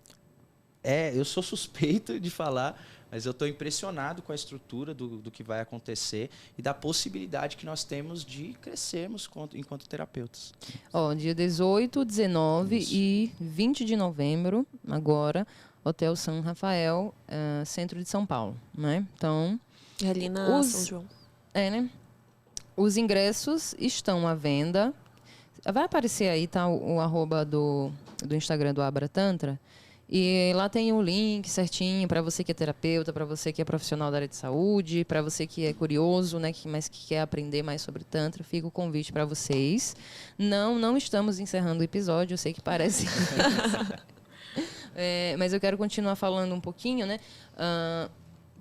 eu sou suspeito de falar, mas eu estou impressionado com a estrutura do que vai acontecer e da possibilidade que nós temos de crescermos enquanto terapeutas. Dia 18, 19 e 20 de novembro, agora, Hotel São Rafael, centro de São Paulo, né? Então, ali na São João. Né? Os ingressos estão à venda. Vai aparecer aí, tá? O arroba do Instagram do Abra Tantra. E lá tem o link certinho para você que é terapeuta, para você que é profissional da área de saúde, para você que é curioso, né, mas que quer aprender mais sobre Tantra. Fica o convite para vocês. Não estamos encerrando o episódio, eu sei que parece. Mas eu quero continuar falando um pouquinho, né?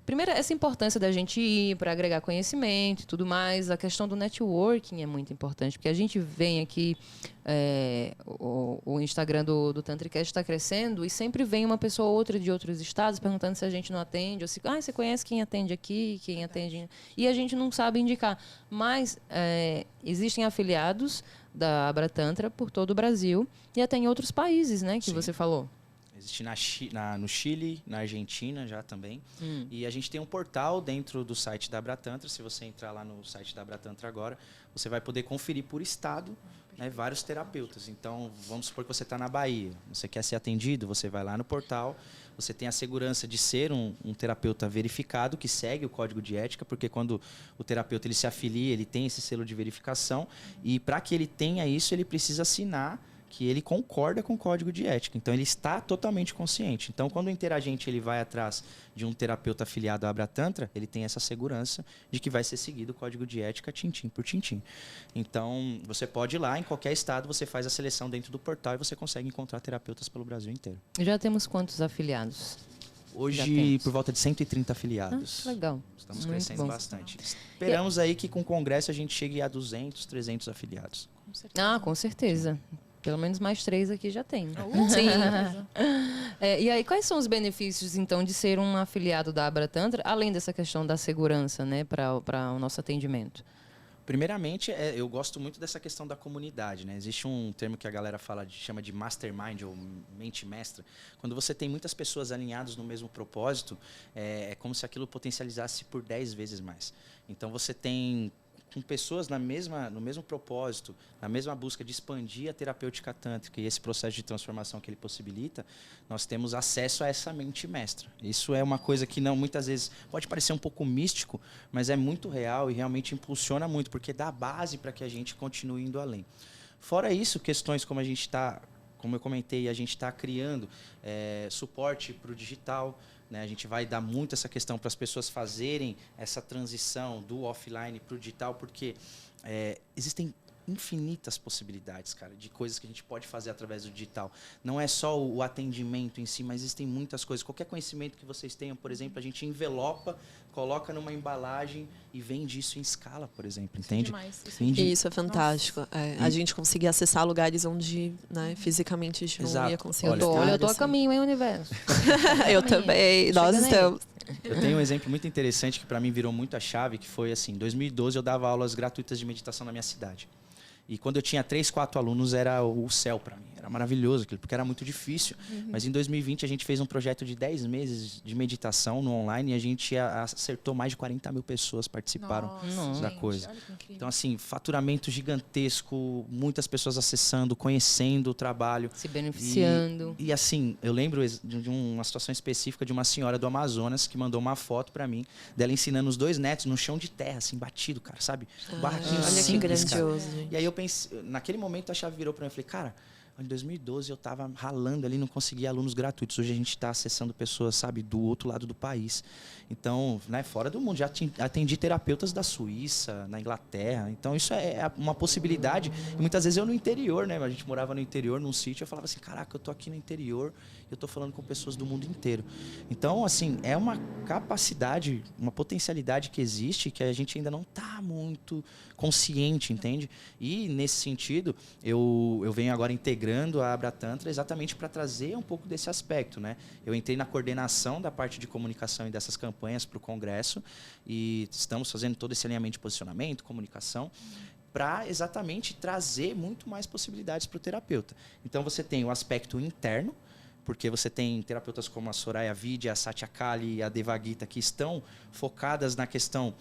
Primeiro, essa importância da gente ir para agregar conhecimento e tudo mais. A questão do networking é muito importante, porque a gente vem aqui, o Instagram do Tantricast está crescendo e sempre vem uma pessoa ou outra de outros estados perguntando se a gente não atende, ou se você conhece quem atende aqui, quem atende... E a gente não sabe indicar. Mas existem afiliados da Abra Tantra por todo o Brasil e até em outros países, né, que Sim. você falou. Existe no Chile, na Argentina já também. E a gente tem um portal dentro do site da Abra Tantra. Se você entrar lá no site da Abra Tantra agora, você vai poder conferir por estado, né, vários terapeutas. Então, vamos supor que você está na Bahia. Você quer ser atendido, você vai lá no portal. Você tem a segurança de ser um terapeuta verificado, que segue o código de ética, porque quando o terapeuta ele se afilia, ele tem esse selo de verificação. E para que ele tenha isso, ele precisa assinar que ele concorda com o código de ética. Então, ele está totalmente consciente. Então, quando o interagente ele vai atrás de um terapeuta afiliado à Abra Tantra, ele tem essa segurança de que vai ser seguido o código de ética tintim por tintim. Então, você pode ir lá, em qualquer estado, você faz a seleção dentro do portal e você consegue encontrar terapeutas pelo Brasil inteiro. Já temos quantos afiliados? Hoje, por volta de 130 afiliados. Legal. Estamos crescendo bastante. Esperamos aí que com o congresso a gente chegue a 200, 300 afiliados. Com certeza. Pelo menos mais 3 aqui já tem. Sim. E aí, quais são os benefícios, então, de ser um afiliado da Abra Tantra, além dessa questão da segurança, né, para o nosso atendimento? Primeiramente, eu gosto muito dessa questão da comunidade, né? Existe um termo que a galera chama de mastermind ou mente mestra. Quando você tem muitas pessoas alinhadas no mesmo propósito, é como se aquilo potencializasse por 10 vezes mais. Então você tem com pessoas no mesmo propósito, na mesma busca de expandir a terapêutica tântrica e esse processo de transformação que ele possibilita, nós temos acesso a essa mente mestra. Isso é uma coisa que muitas vezes pode parecer um pouco místico, mas é muito real e realmente impulsiona muito, porque dá base para que a gente continue indo além. Fora isso, questões como eu comentei, a gente está criando suporte para o digital. A gente vai dar muito essa questão para as pessoas fazerem essa transição do offline para o digital, porque existem infinitas possibilidades, cara, de coisas que a gente pode fazer através do digital. Não é só o atendimento em si, mas existem muitas coisas. Qualquer conhecimento que vocês tenham, por exemplo, a gente envelopa, coloca numa embalagem e vende isso em escala, por exemplo, entende? Isso é fantástico. A gente conseguir acessar lugares onde, né, fisicamente a gente não ia conseguir. Eu tô a caminho, hein, universo? Eu também, nós estamos. Eu tenho um exemplo muito interessante que para mim virou muito a chave, que foi assim, em 2012 eu dava aulas gratuitas de meditação na minha cidade. E quando eu tinha 3, 4 alunos, era o céu para mim. Era maravilhoso aquilo, porque era muito difícil. Mas em 2020, a gente fez um projeto de 10 meses de meditação no online e a gente acertou mais de 40 mil pessoas participaram da coisa. Então, assim, faturamento gigantesco, muitas pessoas acessando, conhecendo o trabalho. Se beneficiando. E assim, eu lembro de uma situação específica de uma senhora do Amazonas que mandou uma foto para mim, dela ensinando os 2 netos no chão de terra, assim, batido, cara, sabe? Olha que grandioso, gente. E aí eu pensei, naquele momento a chave virou para mim, eu falei, cara, em 2012 eu estava ralando ali, não conseguia alunos gratuitos. Hoje a gente está acessando pessoas, sabe, do outro lado do país. Então, né, fora do mundo. Já atendi terapeutas da Suíça, na Inglaterra. Então, isso é uma possibilidade. E muitas vezes eu no interior, né? A gente morava no interior, num sítio. Eu falava assim, caraca, eu tô aqui no interior e eu tô falando com pessoas do mundo inteiro. Então, assim, é uma capacidade, uma potencialidade que existe que a gente ainda não está muito consciente, entende? E, nesse sentido, eu venho agora integrando a Abra Tantra exatamente para trazer um pouco desse aspecto, né? Eu entrei na coordenação da parte de comunicação e dessas campanhas para o Congresso e estamos fazendo todo esse alinhamento de posicionamento, comunicação, para exatamente trazer muito mais possibilidades para o terapeuta. Então você tem o aspecto interno, porque você tem terapeutas como a Soraya Vidya, a Satya Kali e a Devagita que estão focadas na questão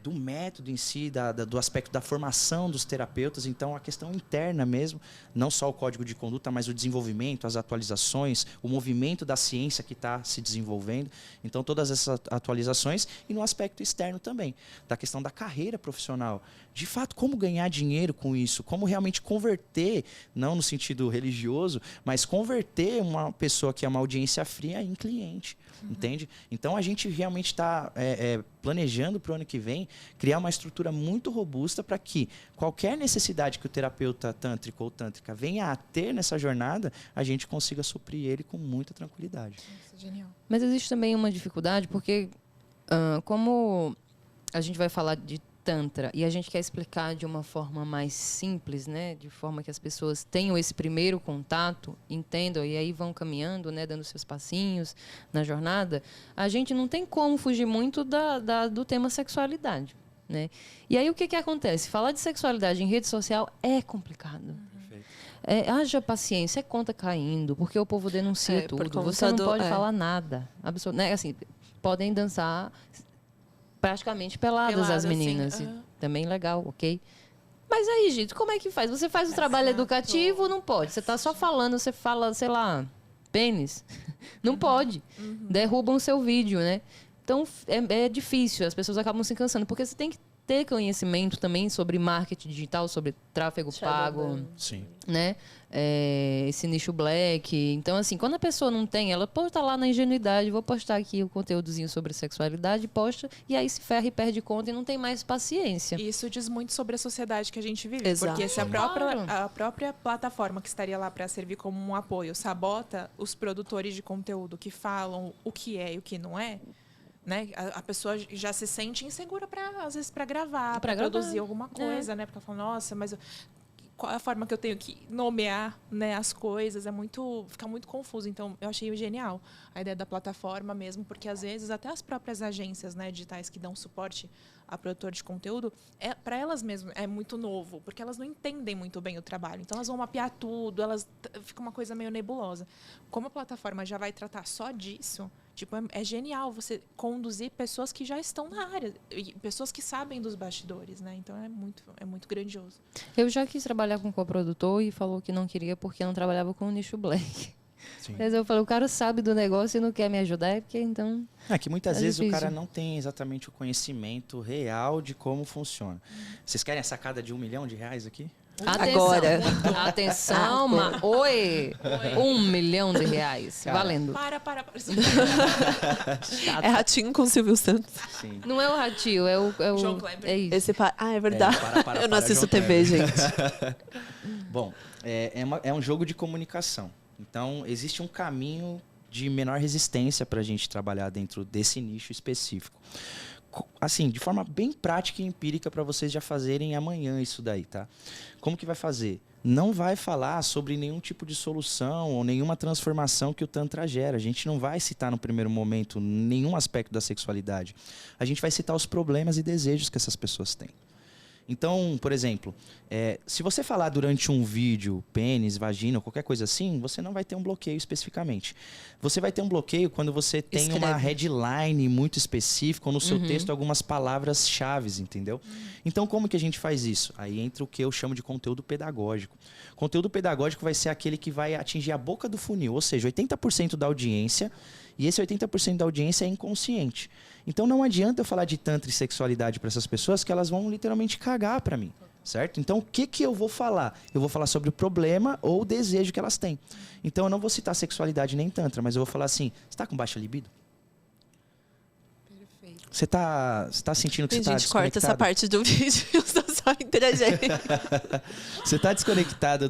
do método em si, do aspecto da formação dos terapeutas. Então, a questão interna mesmo, não só o código de conduta, mas o desenvolvimento, as atualizações, o movimento da ciência que está se desenvolvendo. Então, todas essas atualizações. E no aspecto externo também, da questão da carreira profissional. De fato, como ganhar dinheiro com isso? Como realmente converter, não no sentido religioso, mas converter uma pessoa que é uma audiência fria em cliente. Entende? Então, a gente realmente está planejando para o ano que vem criar uma estrutura muito robusta para que qualquer necessidade que o terapeuta tântrico ou tântrica venha a ter nessa jornada, a gente consiga suprir ele com muita tranquilidade. Nossa, genial. Mas existe também uma dificuldade, porque como a gente vai falar de Tantra e a gente quer explicar de uma forma mais simples, né, de forma que as pessoas tenham esse primeiro contato, entendam e aí vão caminhando, né, dando seus passinhos na jornada, a gente não tem como fugir muito do tema sexualidade, né? E aí o que acontece? Falar de sexualidade em rede social é complicado. Haja paciência, é conta caindo, porque o povo denuncia tudo. Você não pode falar nada. Né? Assim, podem dançar praticamente peladas as meninas. Assim, também legal, ok? Mas aí, gente, como é que faz? Você faz o trabalho educativo ou não pode? Você está só falando, você fala, sei lá, pênis. Não pode. Derrubam o seu vídeo, né? Então, é difícil. As pessoas acabam se cansando. Porque você tem que ter conhecimento também sobre marketing digital, sobre tráfego pago. Sim. Né? Esse nicho black. Então, assim, quando a pessoa não tem, ela posta lá na ingenuidade, vou postar aqui o conteúdozinho sobre sexualidade, posta, e aí se ferra e perde conta e não tem mais paciência. Isso diz muito sobre a sociedade que a gente vive. Exato. Porque se a própria plataforma que estaria lá para servir como um apoio sabota os produtores de conteúdo que falam o que é e o que não é, né? A pessoa já se sente insegura às vezes para gravar, para produzir alguma coisa, né? Porque ela fala, nossa, mas qual é a forma que eu tenho que nomear, né, as coisas, fica muito confuso. Então, eu achei genial a ideia da plataforma mesmo, porque às vezes até as próprias agências, né, digitais que dão suporte a produtor de conteúdo, para elas mesmas é muito novo, porque elas não entendem muito bem o trabalho. Então, elas vão mapear tudo, fica uma coisa meio nebulosa. Como a plataforma já vai tratar só disso, tipo, é genial você conduzir pessoas que já estão na área, e pessoas que sabem dos bastidores, né? Então, é muito grandioso. Eu já quis trabalhar com coprodutor e falou que não queria porque não trabalhava com o nicho black. Sim. Mas eu falei, o cara sabe do negócio e não quer me ajudar, é porque então... É que muitas vezes difícil. O cara não tem exatamente o conhecimento real de como funciona. Vocês querem a sacada de R$1 milhão aqui? Atenção, agora. Atenção, oi! R$1 milhão. Cara, valendo. Para. É Ratinho com o Silvio Santos. Sim. Não é o Ratinho, é o João Kleber. É isso. É verdade. Eu não assisto TV, gente. Bom, é um jogo de comunicação. Então, existe um caminho de menor resistência para a gente trabalhar dentro desse nicho específico. Assim, de forma bem prática e empírica para vocês já fazerem amanhã isso daí, tá? Como que vai fazer? Não vai falar sobre nenhum tipo de solução ou nenhuma transformação que o Tantra gera. A gente não vai citar no primeiro momento nenhum aspecto da sexualidade. A gente vai citar os problemas e desejos que essas pessoas têm. Então, por exemplo, se você falar durante um vídeo pênis, vagina ou qualquer coisa assim, você não vai ter um bloqueio especificamente. Você vai ter um bloqueio quando você tem uma headline muito específica ou no seu texto algumas palavras-chave, entendeu? Então, como que a gente faz isso? Aí entra o que eu chamo de conteúdo pedagógico. Conteúdo pedagógico vai ser aquele que vai atingir a boca do funil, ou seja, 80% da audiência, e esse 80% da audiência é inconsciente. Então não adianta eu falar de tantra e sexualidade para essas pessoas que elas vão literalmente cagar para mim, certo? Então o que eu vou falar? Eu vou falar sobre o problema ou o desejo que elas têm. Então eu não vou citar sexualidade nem tantra, mas eu vou falar assim, você está com baixa libido? Perfeito. Você tá sentindo que você está desconectado? Corta essa parte do vídeo e usa só interagir. Você está desconectado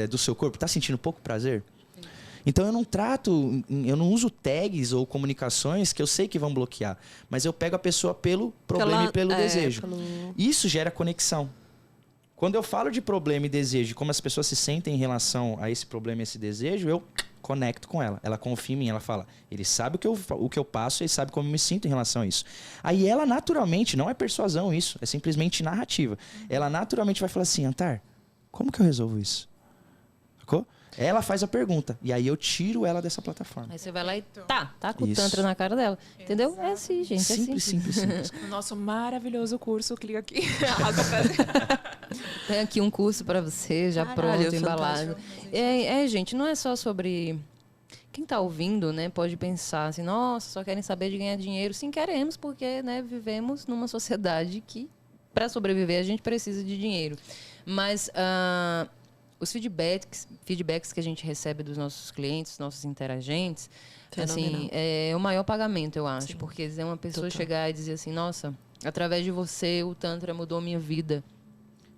do seu corpo? Está sentindo pouco prazer? Então eu não uso tags ou comunicações que eu sei que vão bloquear, mas eu pego a pessoa pelo problema e pelo desejo. Isso gera conexão. Quando eu falo de problema e desejo, como as pessoas se sentem em relação a esse problema e esse desejo, eu conecto com ela. Ela confia em mim, ela fala, ele sabe o que eu passo, ele sabe como eu me sinto em relação a isso. Aí ela naturalmente, não é persuasão isso, é simplesmente narrativa. Ela naturalmente vai falar assim, Antar, como que eu resolvo isso? Sacou? Ela faz a pergunta. E aí eu tiro ela dessa plataforma. Aí você vai lá e tá com o Tantra na cara dela. Entendeu? É assim, gente. Simples. O nosso maravilhoso curso, clica aqui. Tem aqui um curso pra você, já pronto, embalado. Gente, não é só sobre... Quem tá ouvindo, né, pode pensar assim, nossa, só querem saber de ganhar dinheiro. Sim, queremos, porque, né, vivemos numa sociedade que, para sobreviver, a gente precisa de dinheiro. Mas... os feedbacks que a gente recebe dos nossos clientes, nossos interagentes, assim, é o maior pagamento, eu acho. Sim. Porque é uma pessoa chegar e dizer assim, nossa, através de você, o Tantra mudou minha vida,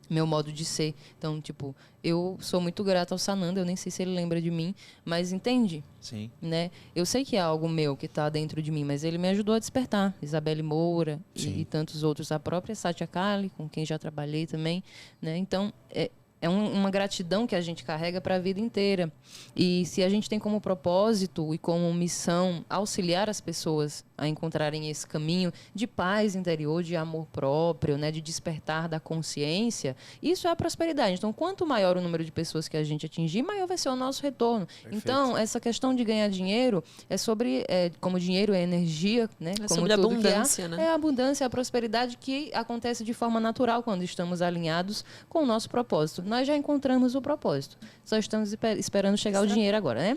meu modo de ser. Então, tipo, eu sou muito grata ao Sananda, eu nem sei se ele lembra de mim, mas entende? Sim. Né? Eu sei que é algo meu que está dentro de mim, mas ele me ajudou a despertar. Isabelle Moura e tantos outros. A própria Satya Kali, com quem já trabalhei também. Né? Então, é uma gratidão que a gente carrega para a vida inteira. E se a gente tem como propósito e como missão auxiliar as pessoas a encontrarem esse caminho de paz interior, de amor próprio, né, de despertar da consciência, isso é a prosperidade. Então, quanto maior o número de pessoas que a gente atingir, maior vai ser o nosso retorno. Perfeito. Então, essa questão de ganhar dinheiro é sobre, como dinheiro é energia, né? É como sobre tudo abundância, né? É a abundância, a prosperidade que acontece de forma natural quando estamos alinhados com o nosso propósito. Nós já encontramos o propósito. Só estamos esperando chegar o dinheiro agora, né?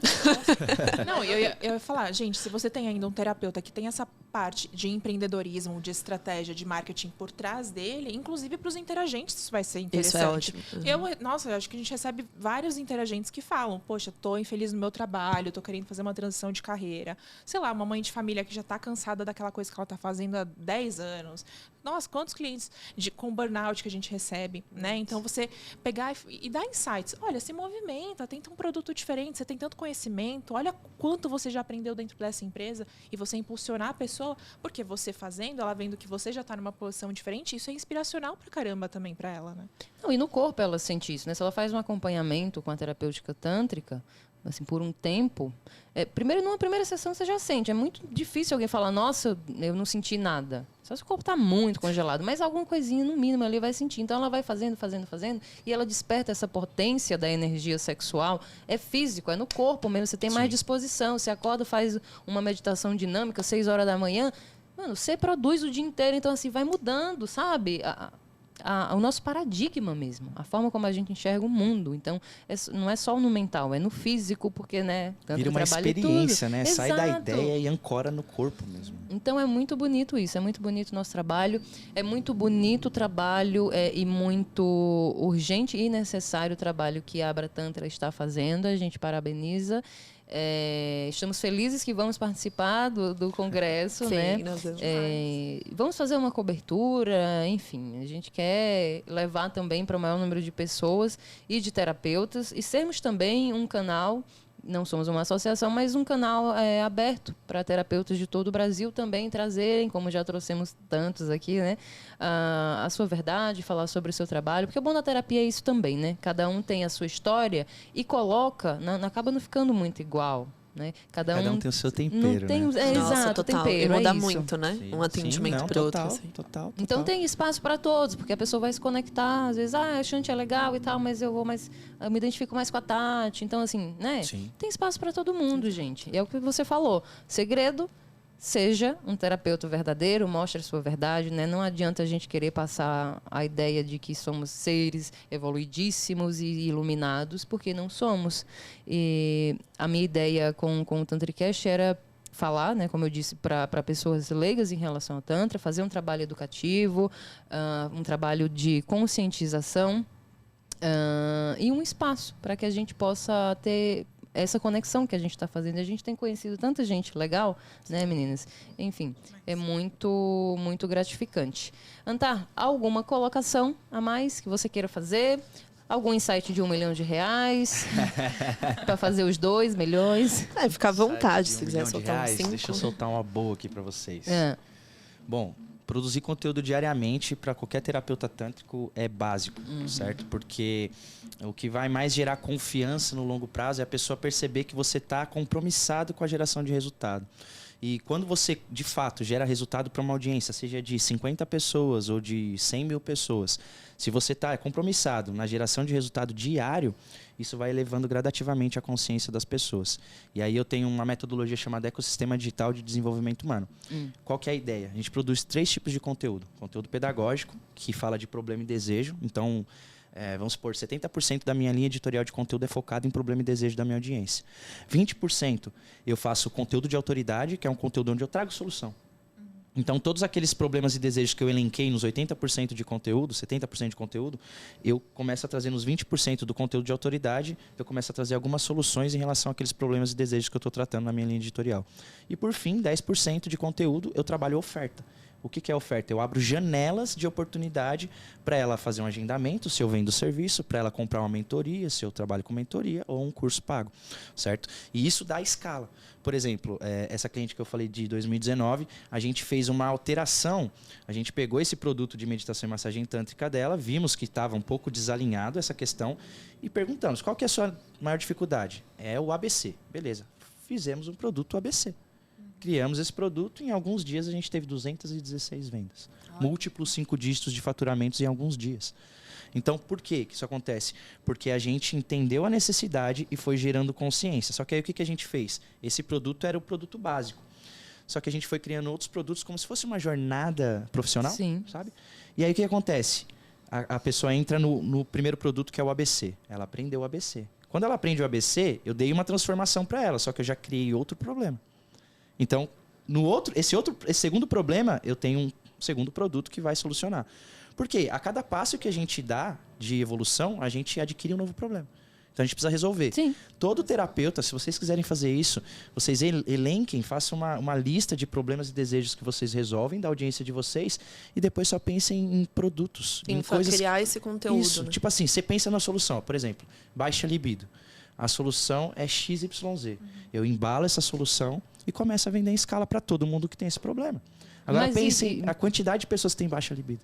Não, eu ia falar, gente, se você tem ainda um terapeuta que tem essa parte de empreendedorismo, de estratégia, de marketing por trás dele, inclusive para os interagentes, isso vai ser interessante. Isso é ótimo. Eu acho que a gente recebe vários interagentes que falam, poxa, tô infeliz no meu trabalho, tô querendo fazer uma transição de carreira. Sei lá, uma mãe de família que já tá cansada daquela coisa que ela tá fazendo há 10 anos. Nossa, quantos clientes com burnout que a gente recebe, né? Então, você pegar e dar insights. Olha, se movimenta, tenta um produto diferente, você tem tanto conhecimento, olha quanto você já aprendeu dentro dessa empresa e você impulsionar a pessoa, porque você fazendo, ela vendo que você já está numa posição diferente, isso é inspiracional pra caramba também pra ela, né? Não, e no corpo ela sente isso, né? Se ela faz um acompanhamento com a terapêutica tântrica, assim, por um tempo, primeiro, numa primeira sessão você já sente. É muito difícil alguém falar, nossa, eu não senti nada. Só se o corpo está muito congelado, mas alguma coisinha, no mínimo, ali vai sentir. Então, ela vai fazendo, e ela desperta essa potência da energia sexual. É físico, é no corpo mesmo. Você tem mais disposição. Você acorda, faz uma meditação dinâmica, 6 horas da manhã. Mano, você produz o dia inteiro. Então, assim, vai mudando, sabe? O nosso paradigma mesmo, a forma como a gente enxerga o mundo. Então, não é só no mental, é no físico, porque, né? Tanto vira uma experiência, né? Exato. Sai da ideia e ancora no corpo mesmo. Então, é muito bonito isso, é muito bonito o nosso trabalho, é muito bonito o trabalho e muito urgente e necessário o trabalho que a Abra Tantra está fazendo. A gente parabeniza. Estamos felizes que vamos participar do congresso. Sim, né? nós Vamos fazer uma cobertura, enfim, a gente quer levar também para o maior número de pessoas e de terapeutas e sermos também um canal, não somos uma associação, mas um canal aberto para terapeutas de todo o Brasil também trazerem, como já trouxemos tantos aqui, né, a sua verdade, falar sobre o seu trabalho, porque o bom da terapia é isso também, né? Cada um tem a sua história e coloca, acaba não ficando muito igual. Né? Cada um tem o seu tempero, né? Nossa, exato, total. tempero. E muda muito, né? Sim, um atendimento para outro. Assim. Total. Então tem espaço para todos, porque a pessoa vai se conectar, às vezes, a Shanti é legal e tal, mas eu me identifico mais com a Tati. Então, assim, né? Sim. Tem espaço para todo mundo, gente. E é o que você falou. Segredo, seja um terapeuta verdadeiro, mostre a sua verdade, né? Não adianta a gente querer passar a ideia de que somos seres evoluidíssimos e iluminados, porque não somos. E a minha ideia com o Tantricast era falar, né, como eu disse, para pessoas leigas em relação ao Tantra, fazer um trabalho educativo, um trabalho de conscientização e um espaço para que a gente possa ter essa conexão que a gente está fazendo. A gente tem conhecido tanta gente legal, né, meninas? Enfim, é muito, muito gratificante. Antar, alguma colocação a mais que você queira fazer? Algum insight de R$1 milhão para fazer os 2 milhões? Fica à vontade se quiser soltar R$1 milhão. Deixa eu soltar uma boa aqui para vocês. Bom, produzir conteúdo diariamente para qualquer terapeuta tântrico é básico, certo? Porque o que vai mais gerar confiança no longo prazo é a pessoa perceber que você está compromissado com a geração de resultado. E quando você, de fato, gera resultado para uma audiência, seja de 50 pessoas ou de 100 mil pessoas, se você está compromissado na geração de resultado diário, isso vai elevando gradativamente a consciência das pessoas. E aí eu tenho uma metodologia chamada Ecossistema Digital de Desenvolvimento Humano. Qual que é a ideia? A gente produz 3 tipos de conteúdo. Conteúdo pedagógico, que fala de problema e desejo. Então, vamos supor, 70% da minha linha editorial de conteúdo é focado em problema e desejo da minha audiência. 20% eu faço conteúdo de autoridade, que é um conteúdo onde eu trago solução. Então, todos aqueles problemas e desejos que eu elenquei nos 80% de conteúdo, 70% de conteúdo, eu começo a trazer nos 20% do conteúdo de autoridade, eu começo a trazer algumas soluções em relação àqueles problemas e desejos que eu estou tratando na minha linha editorial. E, por fim, 10% de conteúdo, eu trabalho oferta. O que é oferta? Eu abro janelas de oportunidade para ela fazer um agendamento, se eu vendo serviço, para ela comprar uma mentoria, se eu trabalho com mentoria, ou um curso pago, certo? E isso dá escala. Por exemplo, essa cliente que eu falei de 2019, a gente fez uma alteração, a gente pegou esse produto de meditação e massagem tântrica dela, vimos que estava um pouco desalinhado essa questão e perguntamos, qual que é a sua maior dificuldade? É o ABC. Beleza, fizemos um produto ABC. Criamos esse produto e em alguns dias a gente teve 216 vendas. Múltiplos 5 dígitos de faturamentos em alguns dias. Então, por que isso acontece? Porque a gente entendeu a necessidade e foi gerando consciência. Só que aí o que a gente fez? Esse produto era o produto básico. Só que a gente foi criando outros produtos como se fosse uma jornada profissional, sabe? E aí o que acontece? A pessoa entra no primeiro produto, que é o ABC. Ela aprendeu o ABC. Quando ela aprende o ABC, eu dei uma transformação para ela, só que eu já criei outro problema. Então, esse segundo problema, eu tenho um segundo produto que vai solucionar. Por quê? A cada passo que a gente dá de evolução, a gente adquire um novo problema. Então a gente precisa resolver. Sim. Todo terapeuta, se vocês quiserem fazer isso, vocês elenquem, façam uma lista de problemas e desejos que vocês resolvem da audiência de vocês e depois só pensem em produtos. Em coisas... criar esse conteúdo. Isso, né? Tipo assim, você pensa na solução. Por exemplo, baixa libido. A solução é XYZ. Eu embalo essa solução e começo a vender em escala para todo mundo que tem esse problema. Agora pensem a quantidade de pessoas que têm baixa libido.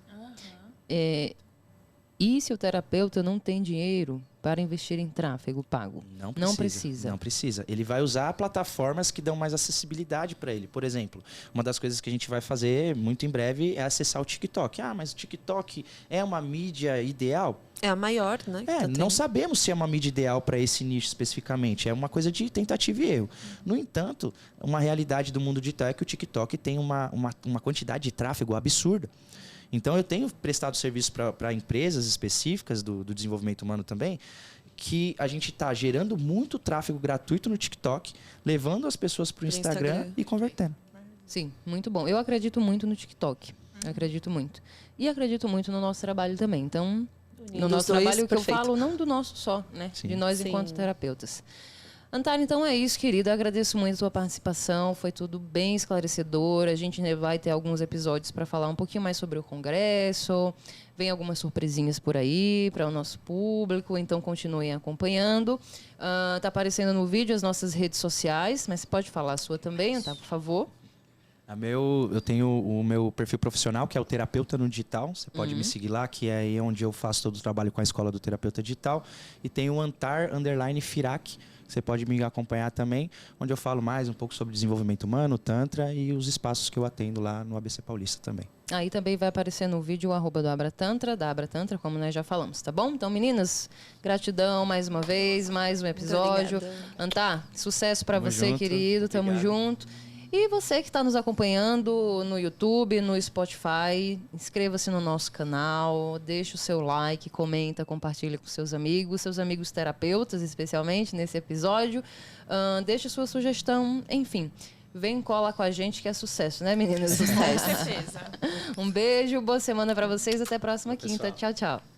E se o terapeuta não tem dinheiro para investir em tráfego pago? Não precisa. Não precisa. Ele vai usar plataformas que dão mais acessibilidade para ele. Por exemplo, uma das coisas que a gente vai fazer muito em breve é acessar o TikTok. Mas o TikTok é uma mídia ideal? É a maior, né? Não sabemos se é uma mídia ideal para esse nicho especificamente. É uma coisa de tentativa e erro. No entanto, uma realidade do mundo digital é que o TikTok tem uma quantidade de tráfego absurda. Então, eu tenho prestado serviço para empresas específicas do desenvolvimento humano também, que a gente está gerando muito tráfego gratuito no TikTok, levando as pessoas para o Instagram e convertendo. Sim, muito bom. Eu acredito muito no TikTok. Acredito muito. E acredito muito no nosso trabalho também. Então, no nosso trabalho, que eu falo, não do nosso só, né? Sim. De nós enquanto terapeutas. Antara, então é isso, querida. Agradeço muito a sua participação. Foi tudo bem esclarecedor. A gente vai ter alguns episódios para falar um pouquinho mais sobre o Congresso. Vem algumas surpresinhas por aí para o nosso público. Então, continuem acompanhando. Tá aparecendo no vídeo as nossas redes sociais. Mas você pode falar a sua também, Antara, por favor. Eu tenho o meu perfil profissional, que é o Terapeuta no Digital. Você pode me seguir lá, que é aí onde eu faço todo o trabalho com a Escola do Terapeuta Digital. E tem o Antar_Firac. Você pode me acompanhar também, onde eu falo mais um pouco sobre desenvolvimento humano, Tantra e os espaços que eu atendo lá no ABC Paulista também. Aí também vai aparecer no vídeo o @ do Abratantra, da Abratantra, como nós já falamos, tá bom? Então, meninas, gratidão mais uma vez, mais um episódio. Antá, sucesso para você, junto, querido. Obrigado. Tamo junto. E você que está nos acompanhando no YouTube, no Spotify, inscreva-se no nosso canal, deixe o seu like, comenta, compartilha com seus amigos terapeutas, especialmente nesse episódio. Deixe sua sugestão, enfim. Vem cola com a gente que é sucesso, né, meninas? Sucesso. Com certeza. Um beijo, boa semana para vocês, até a próxima quinta. Tchau, tchau.